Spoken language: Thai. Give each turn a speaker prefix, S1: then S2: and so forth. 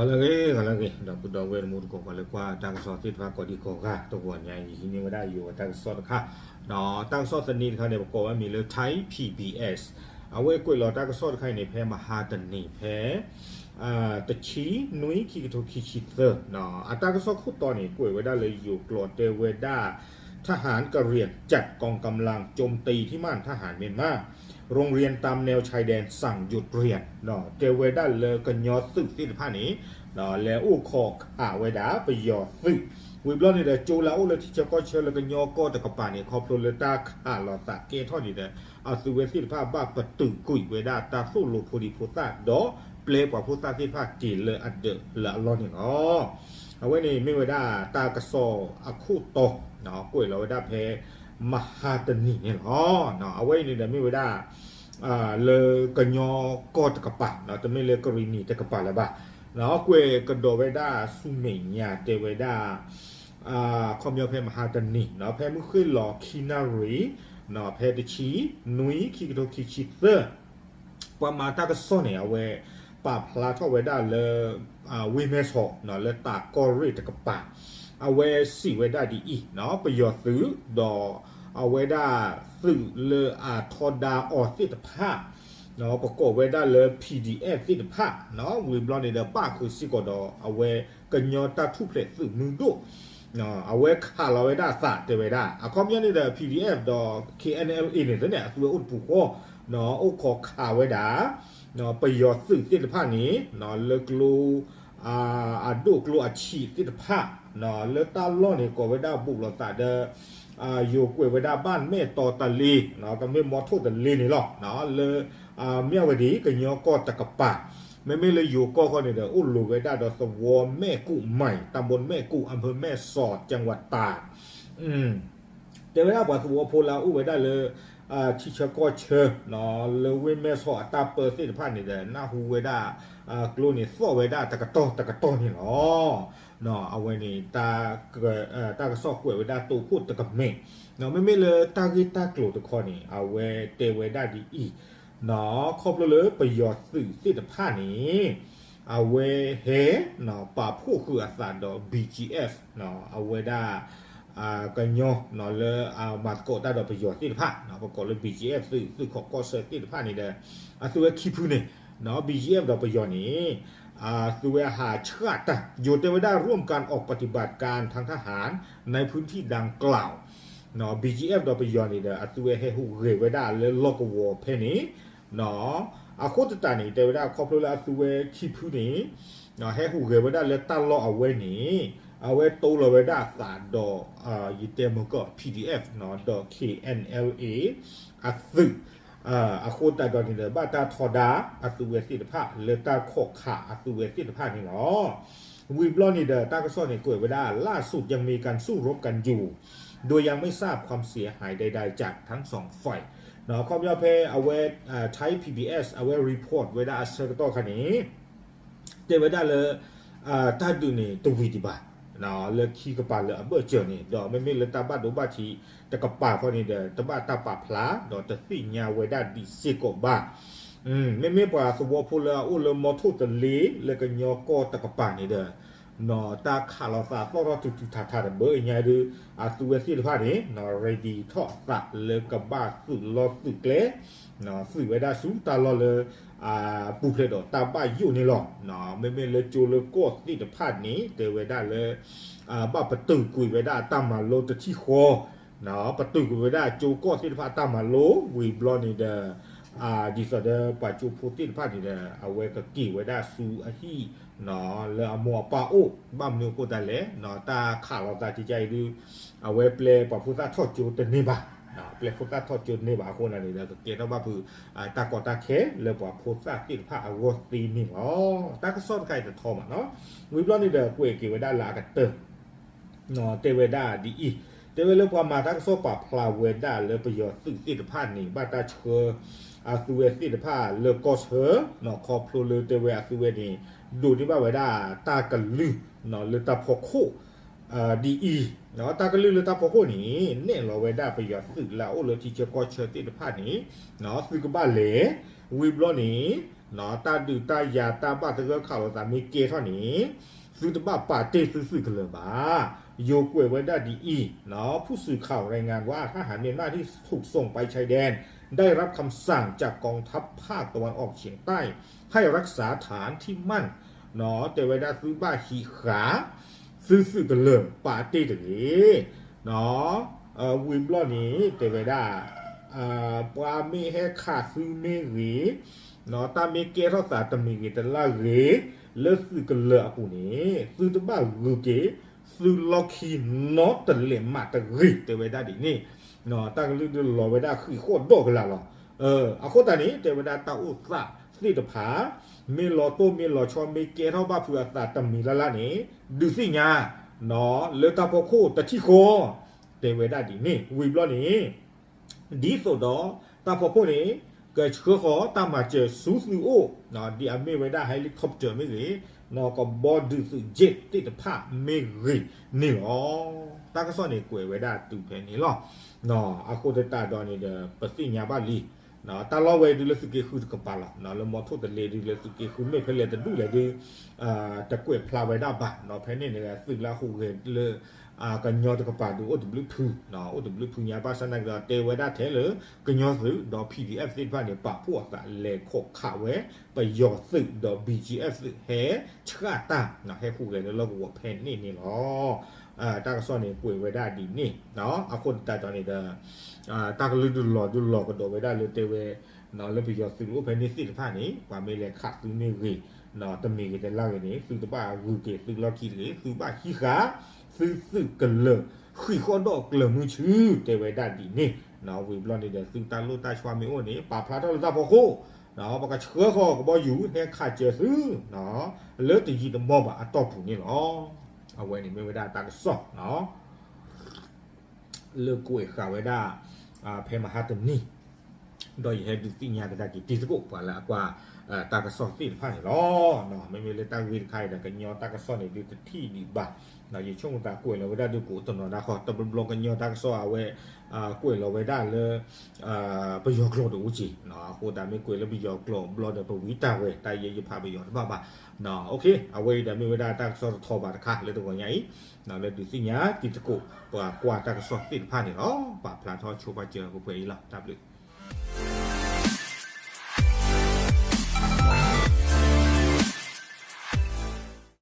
S1: Kalagi, dapat dawai mur ko kalagwa tang sot tit fa ko di ko ka to ko nya yi ni ma da yu tang sot ka no tang sotสนิทค่ะเนี่ยบอกว่ามีเลยไทย PBS เอาไว้กุยรอตางสอดใครในแพ้มหาตันนี่แพ้ตะชีนุ้ยคิกโตคิชิเตอร์เนาะตางสอดคู่ตอนนี้กุยไว้ได้เลยอยู่กลอดเตเวด้าทหารกะเหรี่ยงจัดกองกำลังโจมตีที่ม่านทหารเมียนมาโรงเรียนตามแนวชายแดนสั่งหยุดเรียนเนาะเตเวด้าเลยกันยอสึกที่ผ้านี้เนาะแล้วอู้คอข่าไว้ด่าไปยอสึกวิบล้อนี่เด้อโจลาอุเลยที่จะก็เชื่อแล้วกันยอก็ตะกปานี่ครอบครัวเลยตาข่าหลอดสะเกท่อนี่เด้อเอาสุเวสิผ้าบ้าประตูกุยไว้ด่าตาสู้ลูกพอดีพุทธะดอเปลกว่าพุทธะที่ผ้าจีเลยอัดเดอละล้อนี่อ๋อเอาไว้นี่ไม่ไว้ด่าตากระซออะคู่โตเนาะกุยเราไว้ด่าเพมหาตนีเนี่ยอ๋อเนาะเอาไว้นี่เด้อไม่ไว้ด่าเลกันยอก็ตะกปาเนาะจะไม่เลกรีนีตะกปาละบ้าเนาะกุยกระโดดไว้ด่าสุเมียเตไว้ด่าคอมยอเพมหาตันนี่เนาะเพมือขึ้นหลอกคินารีเนาะเพตชีนุ้ยคิกโตคิชิเตอร์ว่ามาตากซ้อนเนี่ยเอาไว้ปาพลาทเอาไว้ได้เลยวิเมสเนาะเลยตากอริตะกปาเอาไว้สี่ไว้ได้ดีอีเนาะประโยชน์ซื้อดอเอาไว้ได้ซื้อเลยทอดาออสิทธภาพเนาะประกอบไว้ได้เลย PDF สิทธภาพเนาะวิบลอนในเดอป้าคือสิกอดอเอาไว้กันยอตาทุเพลซื้อมือดูเนาะเอาไว้ข่าเราไว้ได้ศาสตร์ไว้ได้คอมยันนี่เดอ PDF ดอ KNLA เนี่ยตัวอุดผูกโอเนาะโอ้ขอข่าไว้ได้เนาะประโยชน์สื่อสิทธภาพนี้เนาะเลิกลูดูกลูอาชีพสิทธภาพเนาะเลิกตาล้อเนี่ยก็ไว้ได้บุกเราตาเดออยู่กวยไว้ได้บ้านแม่ต่อตะลีเนาะก็ไม่มอทุตะลีนี่หรอกเนาะเลยเมียวดีก็ยอก็ตะกปะไม่เลยอยู่ก็เขาเนี่ยเด้ออุ้ลูไว้ได้ดอกสวอแม่กุใหม่ตำบลแม่กุอำเภอแม่สอดจังหวัดตากเดี๋ยวเวลาบอกสวอโพลาอุ้ไว้ได้เลยที่เชก็เชเนาะเลยเว้แม่สอดตาเปิดสิพันนี่เด้อหน้าหูไว้ได้กลูนี่ซ้อไว้ได้ตะกะโตนี่เนาะเนาะเอาไว้นี่ตากระซอกกล้วยไว้ได้ตูพูดตะกับเมฆเนาะไม่เลยตากีตากลูตะคอนี่เอาไว้เตไว้ได้ดีอีเนาะครบเลยประโยชน์สื่อสิทธิภาพนี้เอาไว้เฮเนาะป่าผู้คืออาสาดอ BGF เนาะเอาไว้ได้กันยอเนาะเลยมาโกได้ดอกประโยชน์สิทธิภาพเนาะประกอบเลย BGF สื่อของก็เสสิทธิภาพนี่เด้อส่วนคีพูนี่เนาะ BGF ดอกประโยชน์นี้ส่วนหาชาติอยู่เตไว้ได้ร่วมกันออกปฏิบัติการทางทหารในพื้นที่ดังกล่าวเนาะ BGF ดอกประโยชน์นี่เด้อส่วนให้หูเรไว้ได้เลยโลกวัวเพนี้เนาะโคตรตานี่เตไว้ได้ครอบครัวส่วนคีพูนี่เนาะให้หูเรไว้ได้เลยตั้งล้อเอาไว้นี่เอาไว้ตู้เราไว้ได้สารดอยีเตมก็ PDF เนาะดอ KNLA สึโคตรตานี่เด้อบ้าตาทอดาส่วนสิทธิภาพเลยตาโคขาส่วนสิทธิภาพนี่เนาะวิบลอนนี่เด้อตากระซ้อนนี่กล้วยไว้ได้ล่าสุดยังมีการสู้รบกันอยู่โดยยังไม่ทราบความเสียหายใดๆจากทั้งสองฝ่ายเนาะความยาวเพเอาไว้ใช้ PBS เอาไว้รีพอร์ตไว้ได้เซอร์โตคันนี้เตไว้ได้เลยถ้าดูนี่ตัววิดีบาเนาะเลยขี้กระป๋าเลยเบอร์เจอนี่ดอกไม่เลยตาบ้าดูบ้าทีแต่กระป๋าพอนี่เด้อตาบ้าตาปะพลาดอกแต่สิ่งยาวไว้ได้ดิเซโกบ้าไม่ป่าสวอพูลาอุลมอทุตลีเลยก็ยอก็ตะกป๋านี่เด้อนอตาขาลาซาตอรตุทาเบอร์ยังไงดูตัวสิทธิภาพนี้นอเรดีทอสักเลยกับบ้าสุดลอสุดเล็กนอสื่อไว้ได้สูงตาลอเลยปูเพลดตาบ้าอยู่นี่หรอกนอไม่เลยจูเลยก็สิทธิภาพนี้เตไว้ได้เลยบ้าประตูกุยไว้ได้ตามมาโลตที่คอเนาะประตูกุยไว้ได้จูก็สิทธิภาพตามมาโลวีบลอนี่เดดิสเดอร์ปัจจุบันที่ผ่านนี่เด้อเอาไว้ก็กี่ไว้ได้สูอาฮีเนาะแล้วมัวปาโอบ้ามนิวโคตาเลเนาะตาขาเราตาจิใจดูเอาไว้เปลปะพุทธทอดจูตนี่บ่เนาะเปลพุทธทอดจูนี่บ่คนนั้นนี่เด้อก็เกณฑ์ว่าคือตากอตาเคแล้วปะพุทธที่ผ่าอวตีนี่อ๋อตาก็ซ่อนไกลแต่ทอมเนาะวิบลอนนี่เด้อกูเกี่ไว้ได้ลากันเตอเนาะเตเวด้าดีอีเตเวเรื่องความมาทักโซปะพลาเวด้าเลยประโยชน์ซึ่งสิทธิภาพนี่บ้าตาเชอส่วนสิทธิภาพเลือกก็เชอเนาะครอบครัวเลยเตเวส่วนนี่ดูที่บ้าไว้ได้ตากันลือเนาะเลยตาพอโคดีอีเนาะตากันลือเลยตาพอโคนี่เนี่ยเราไว้ได้ประโยชน์สึกแล้วเลยที่จะก็เชอสิทธิภาพนี้เนาะสึกบ้าเหล่วิบล้อนี้ เนาะตาดูตายาตาบ้าตะก็ข่าวตามีเกเท่านี้ซื้อตบ้าป่าเตซื้อกันเลยบ้าโยกเวไว้ได้ดีอีเนาะผู้สื่อข่าวรายงานว่าทหารเมียนมาที่ถูกส่งไปชายแดนได้รับคำสั่งจากกองทัพภาคตะวันออกเฉียงใต้ให้รักษาฐานที่มั่นเนาะแต่เวลาซื้อบ้าขี่ขาซื้อกันเลยป่าเตตรงนี้เนาะวิมล้อนี้แต่เวลาปลาไม่ให้ขาดซื้อไม่หรีเนาะตามเมเกเท่าสาตมีเกแต่ละหรีเลิกซื้อกันเลยกูนี้ซื้อตัวบ้ากูเกซื้อล็อกคีนอตตะเหลี่ยมมาตะรีแต่เวลาดินี่เนาะตั้งลือรอเวลาคือโคตรโดกันละหรอเอาโคตรนี้แต่เวลาตาอุตสาสิตผามีรอโตมีรอชอเมเกเท่าบ้าเพื่อตาตมีละนี้ดูสิงาเนาะเลตาพอโคตะที่โคแต่เวลาดินี่วิบล้อนี้ดีสุดดอตาพอโคนี้เกิดเชื้อขอตามมาเจอซูซูโอเนาะดีอเมเวด้าเฮลิคอปเตอร์ไม่หรือเนาะก็บอดูสุเจ็ตติดผ้าไม่หรือนี่หรอตาก็ซ่อนในกวยเวด้าตูเพนี่หรอเนาะอาโคเดตาดอนนี่เดปสิญญาบาลีเนาะตาล้อเวดูเลสกิคือกปาละเนาะแล้วมอทุตเลดูเลสกิคือไม่เพลแต่ดูเลยดูตะกวยพลาเวด้าบะเนาะเพนี่เนี่ยสึกละคู่เรเลกันยอตะกปาดูโอตบลูทูเนาะโอตบลูทูญาบาสนักเตเวด้าเทเลกันยอสึดอ PDF สิบ้านเนี่ยปะพวกละเลขกขาเวไปยอสึดอ BGF สึเฮชะตาเนาะให้คู่เรแล้วก็เพนี่นี่เนาะตาก็ซ่อนในกวยเวด้าดีนี่เนาะอาคนตาตอนนี้ตาก็ดูหลอก็โดไว้ได้เลยเตเวเนาะแล้วไปยอซื้อเพนนิสิผ้านี้กว่าไม่แรงขาดซื้อไม่รีเนาะตมีก็จะเล่าอย่างนี้ซื้อตบ้ารูเกซื้อล็อกกี้หรือซื้อบ้าขี้ขาซื้อกันเลยขี้ข้อดอกเลยมือชื่อเตเวด้าดีนี่เนาะวิบลอนนี่เดี๋ยวซื้อตาลูตาชวามิโอนี้ป่าพลาดเราตาพอโคเนาะปากกาเชื้อคอก็บ่อยู่ให้ขาดเจอซื้อเนาะเลือดตีจีตมอบอ่ะตอบผูนี่เนาะเอาไว้นี่ไม่ได้ตาก็สอบเนาะเลือกกล้วยขาวไว้ได้เพมาฮาตนี่โดยให้ดูสิญาตะกิติสกุปละกว่าตากระสอบสิผ่านล้อเนาะไม่มีเลยตาวินใครแต่กันยอตากระสอบในดูที่ดีบ้าเนาะอยู่ช่วงตากล้วยเราไว้ได้ดูกูตนนะขอตบลงกันยอตากระสอบเอาไว้กล้วยเราไว้ได้เลยไปยอกโลดูจีเนาะโคตรไม่กล้วยแล้วไปยอกโลบลอเดไปวิตาเว้ตายเยอะพาไปยอกบ้าเนาะโอเคเอาไว้แต่ไม่ไว้ได้ตากระสอบทอบาทค่ะเลยตัวใหญ่เนาะเลยดูสิญาติสกุกว่าตากระสอบสิผ่านเนาะป่าพลาทอดชูบาเจอกูเผยละจับเลย